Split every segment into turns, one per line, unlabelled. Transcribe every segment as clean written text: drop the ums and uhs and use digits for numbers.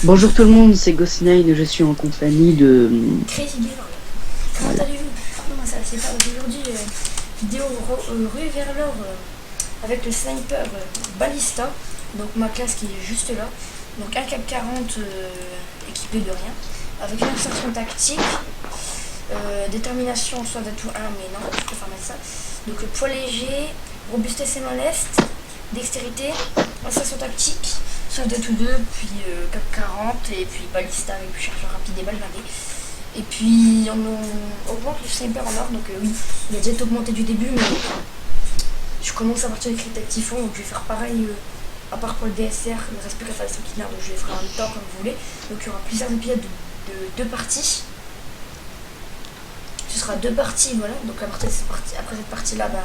Bonjour tout le monde, c'est Ghost9, je suis en compagnie de...
Crazy Gamer. Comment
Voilà.
allez-vous? Comment ça c'est pas aujourd'hui vidéo rue vers l'or avec le sniper Ballista. Donc ma classe qui est juste là. Donc un cap 40 équipé de rien. Avec une insertion tactique. Détermination soit d'atout 1 mais non, je préfère mettre ça. Donc poids léger, robustesse et moleste, dextérité, insertion tactique, soit d'atout 2, puis cap 40 et puis Ballista avec chargeur rapide et balle blindée. Et puis on augmente le sniper en or, donc oui, il a déjà été augmenté du début, mais je commence à partir des critères typhon, donc je vais faire pareil, à part pour le DSR, il ne reste plus qu'à faire les sanguinaires, donc je vais faire en même temps comme vous voulez. Donc il y aura plusieurs épisodes de 2 parties. Ce sera 2 parties, voilà, donc après cette partie-là, bah,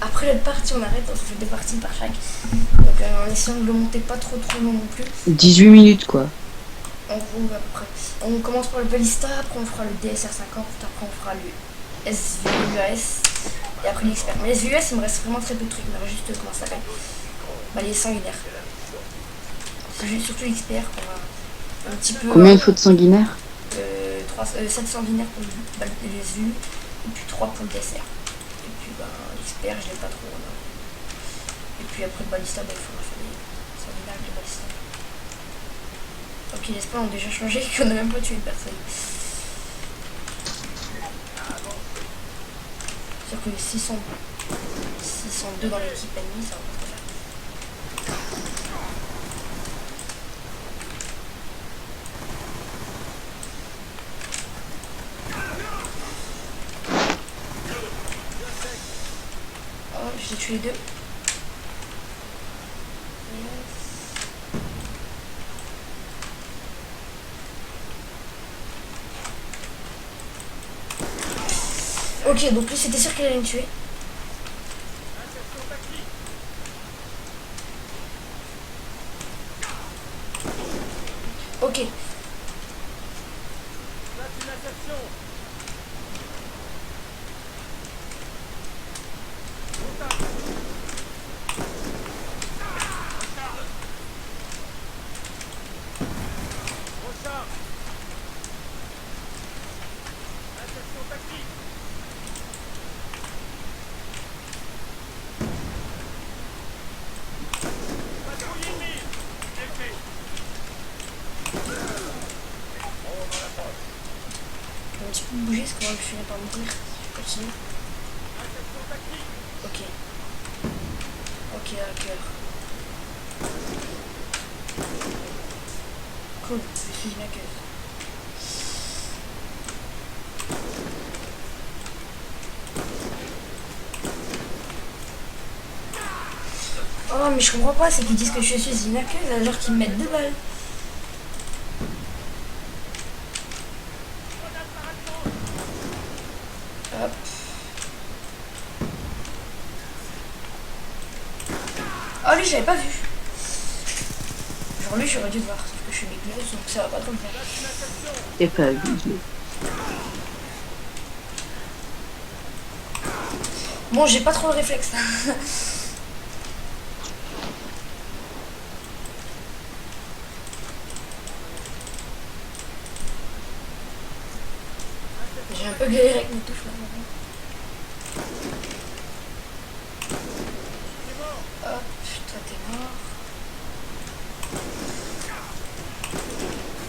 après l'autre partie on arrête, on fait 2 parties par chaque. Donc en essayant de le monter pas trop long non plus.
18 minutes quoi.
En gros, à peu près. On commence par le Ballista, après on fera le DSR 50, après on fera le SVUAS, et après l'expert. Mais les SVUAS, il me reste vraiment très peu de trucs, il me reste juste, comment ça s'appelle, bah, les sanguinaires. C'est juste surtout l'expert qu'on va un petit peu...
Combien il faut de sanguinaires?
7 sanguinaires pour les SVU, et puis 3 pour le DSR. Et puis bah, l'expert, je l'ai pas trop. Là. Et puis après le Ballista, bah, il faudra faire des sanguinaires avec le Ballista. Ok, les spawns ont déjà changé, qu'on n'a même pas tué de personne. C'est-à-dire que 602 dans l'équipe ennemie, ça va pas se faire. Oh, j'ai tué les deux. Ok, donc lui c'était sûr qu'il allait me tuer. Ok. Je vais un petit peu bouger parce qu'on va finir par mourir. Je continue. Ok. Ok, à cœur. Cool, je suis une hackeuse. Oh, mais je comprends pas, c'est qu'ils disent que je suis une hackeuse alors qu'ils me mettent 2 balles. Hop. Oh, lui, j'avais pas vu. Genre, lui, j'aurais dû le voir, sauf que je suis négligence, donc ça va pas trop le faire.
T'es pas vu.
Bon, j'ai pas trop le réflexe. J'ai un peu galéré avec mes touches là. Hop, toi t'es mort.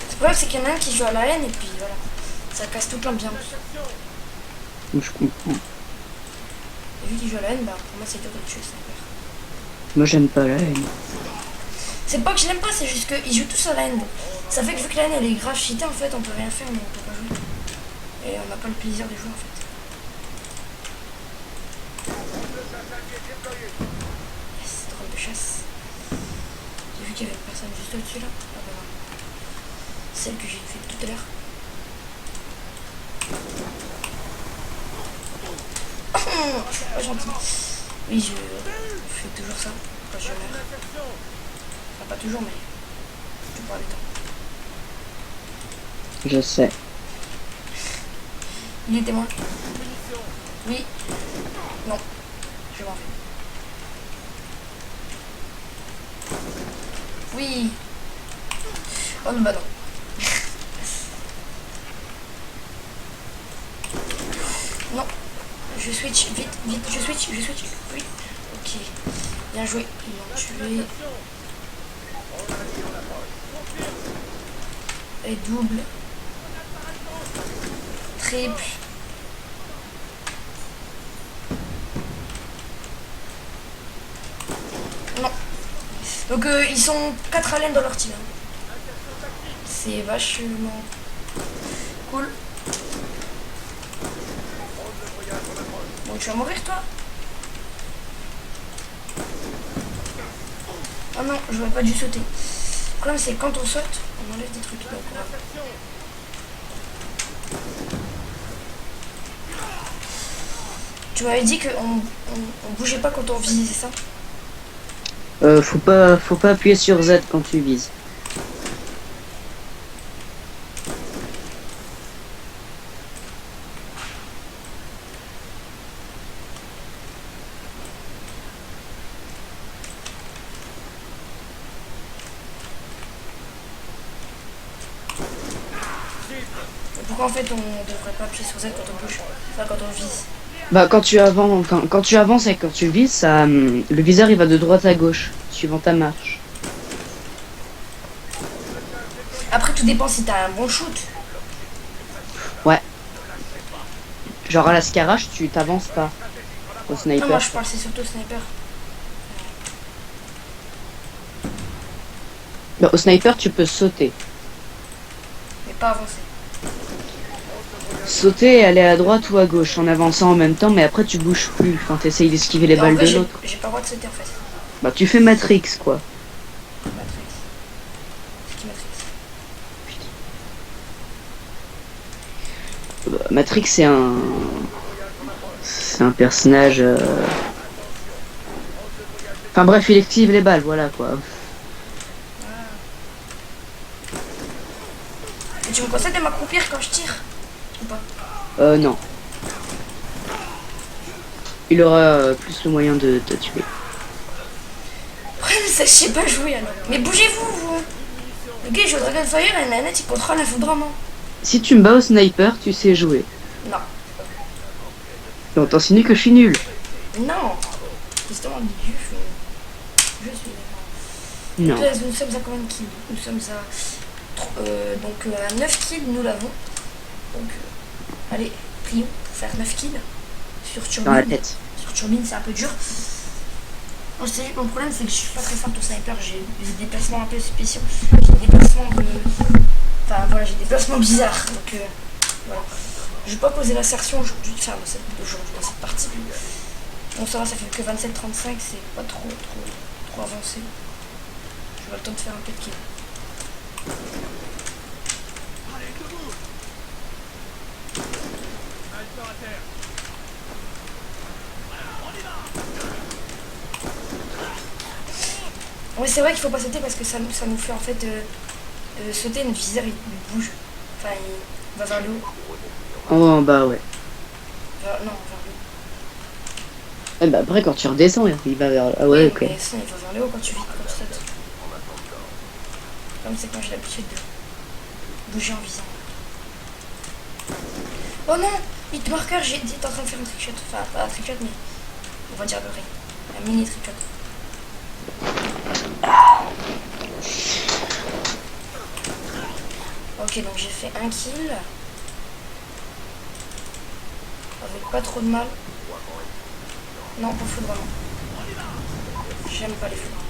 Le problème c'est qu'il y en a un qui joue à la haine et puis voilà. Ça casse toute l'ambiance.
Je comprends.
Et vu qu'il joue à la haine, bah pour moi c'est dur de le tuer, sniper.
Moi j'aime pas la haine.
C'est pas que je l'aime pas, c'est juste qu'ils jouent tous à la haine. Ça fait que vu que la haine elle est grave cheatée en fait, on peut rien faire, mais on peut pas jouer. Et on n'a pas le plaisir de jouer en fait. Yes, drôle de chasse. J'ai vu qu'il y avait une personne juste au-dessus là. Ah bah non. Celle que j'ai fait tout à l'heure. Oh, pas gentil. Oui, je fais toujours ça quand je meurs. Enfin, pas toujours, mais la plupart du temps.
Je sais.
Il était moins. Oui. Non. Je m'en vais. Oui. Oh non, bah non. Non. Je switch, vite, vite, je switch, oui. Ok. Bien joué. Ils l'ont tué. Et double. Triple. Non. Donc ils sont 4 à l'aine dans leur team. C'est vachement cool. Bon, tu vas mourir toi? Ah non, j'aurais pas dû sauter. Le problème c'est que quand on saute, on enlève des trucs. Donc, tu m'avais dit qu'on bougeait pas quand on visait, c'est ça?
Faut pas appuyer sur Z quand tu vises.
Pourquoi en fait on devrait pas appuyer sur Z quand on bouge? Enfin quand on vise.
Bah quand tu avances, quand tu avances et quand tu vises, ça, le viseur il va de droite à gauche, suivant ta marche.
Après tout dépend si t'as un bon shoot.
Ouais. Genre à la Scarache, tu t'avances pas. Au
Non,
sniper.
moi je parle c'est surtout sniper.
Bah, au sniper, tu peux sauter.
Mais pas avancer.
Sauter et aller à droite ou à gauche en avançant en même temps, mais après tu bouges plus. Enfin, t'essayes d'esquiver les
Et en
balles
vrai
de l'autre.
j'ai pas le droit de sauter en fait.
Bah, tu fais Matrix quoi.
Matrix. C'est qui Matrix?
Bah, Matrix, c'est un personnage. Enfin bref, il esquive les balles, voilà quoi.
Et tu me conseilles de m'accroupir quand je tire? Ou pas?
Non. Il aura plus le moyen de te tuer.
Ouais, mais ça je sais pas jouer alors. Mais bougez-vous vous. Le gars il joue Dragonfire et la nanette il contrôle un foudrement.
Si tu me bats au sniper, tu sais jouer.
Non.
Donc t'insinues que je suis nul.
Non. Justement, je suis.
Non.
Là, nous sommes à combien de kills? Nous sommes à 9 kills, nous l'avons. Donc, allez, prions pour faire 9 kills sur Turbine.
Dans la tête.
Sur Turbine, c'est un peu dur. Moi, je sais, mon problème, c'est que je suis pas très forte au sniper. J'ai des déplacements un peu spéciaux. J'ai des déplacements de. Enfin, voilà, j'ai des déplacements bizarres. Donc, voilà. Je vais pas poser l'assertion aujourd'hui, enfin, dans cette partie. Bon, ça va, ça fait que 27-35, c'est pas trop avancé. Je vais le temps de faire un peu de kill. Ouais, c'est vrai qu'il faut pas sauter parce que ça nous fait en fait sauter, notre viseur il bouge. Enfin, il va vers le haut.
Oh bah ouais.
Non, vers le haut.
Eh bah après quand tu redescends, il va vers. Ah ouais,
Oui,
ok.
mais sinon il va vers le haut quand tu sautes. Comme c'est quand j'ai l'habitude de bouger en visant. Oh non, hitmarker, j'ai dit t'es en train de faire un trickshot. Enfin, pas un trickshot, mais on va dire le vrai. Un mini trickshot. Ok, donc j'ai fait un kill. Avec pas trop de mal. Non, pas foudrement. J'aime pas les foudrements.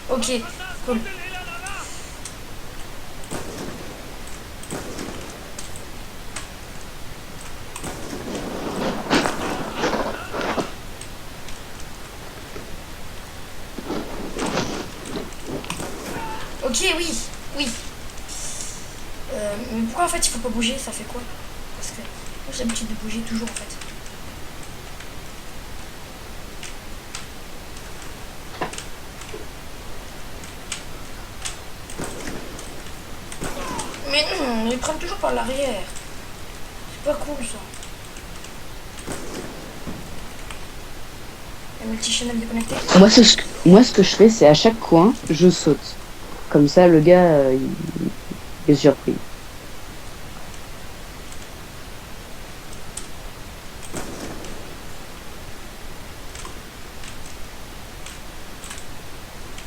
Ok, cool. Ok, oui, oui. Mais pourquoi en fait il faut pas bouger? Ça fait quoi? Parce que moi j'ai l'habitude de bouger toujours en fait. Mais non, ils prennent toujours par l'arrière. C'est pas cool ça. Le multi-channel déconnecté.
Moi, ce que je fais, c'est à chaque coin, je saute. Comme ça, le gars, il est surpris.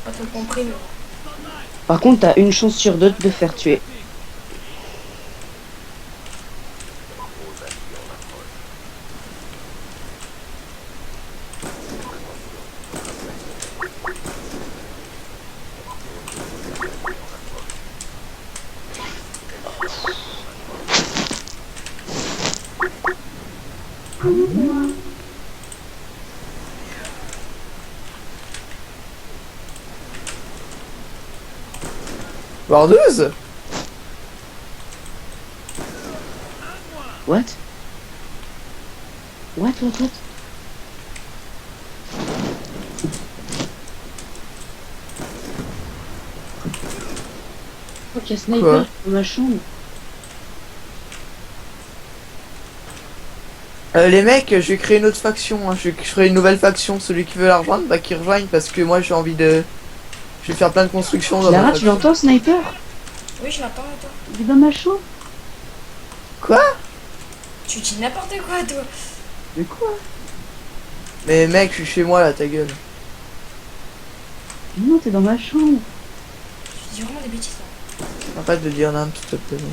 Pas trop compris, mais bon.
Par contre, t'as une chance sur deux de te faire tuer.
Bardeuse?
What? What? Oh, qu'il y a
Quoi?
sniper dans ma chambre.
Les mecs, je vais créer une autre faction, hein. Je ferai une nouvelle faction. Celui qui veut la rejoindre, bah qui rejoigne parce que moi j'ai envie de... Je vais faire plein de constructions dans ma
Lara, tu
faction.
l'entends, sniper?
Oui, je l'entends, toi.
Il est dans ma chambre.
Quoi?
Tu dis n'importe quoi, toi.
Mais quoi?
Mais mec, je suis chez moi là, ta gueule.
Non, t'es dans ma chambre.
Tu dis vraiment des bêtises, là.
Arrête de dire n'importe s'il te plaît.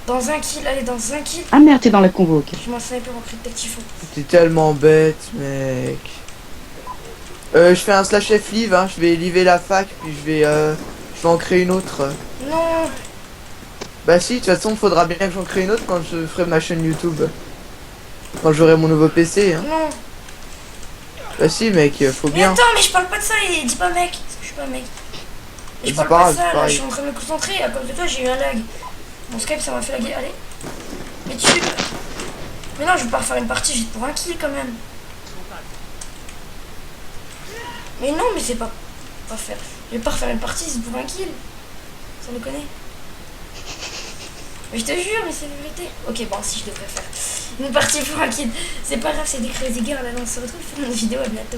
Dans un kill, allez, dans un kill.
Ah merde, t'es dans la convo, ok.
Je m'en sniper en cri de tifo.
T'es tellement bête, mec. Je fais un slash F live, hein. Je vais liver la fac, puis je vais en créer une autre.
Non.
Bah si, de toute façon, faudra bien que j'en crée une autre quand je ferai ma chaîne YouTube. Quand j'aurai mon nouveau PC, hein.
Non.
Bah si, mec, faut
Mais
bien.
attends, mais je parle pas de ça et dis pas mec. Parce que je suis pas un mec. Et je
C'est
parle
pas
pas de
grave,
ça,
c'est
là,
pareil.
je suis en train de me concentrer. À cause de toi, j'ai eu un lag. Mon Skype, ça m'a fait laguer. Allez. Mais tu. Mais non, je vais pas refaire une partie juste pour un kill quand même. Mais non, mais c'est pas faire. Je vais pas refaire une partie juste pour un kill. Sans déconner. Mais je te jure, mais c'est la vérité. Ok, bon, si je devrais faire une partie pour un kill. C'est pas grave, c'est des crazy girls. Là, on se retrouve pour une vidéo. À bientôt.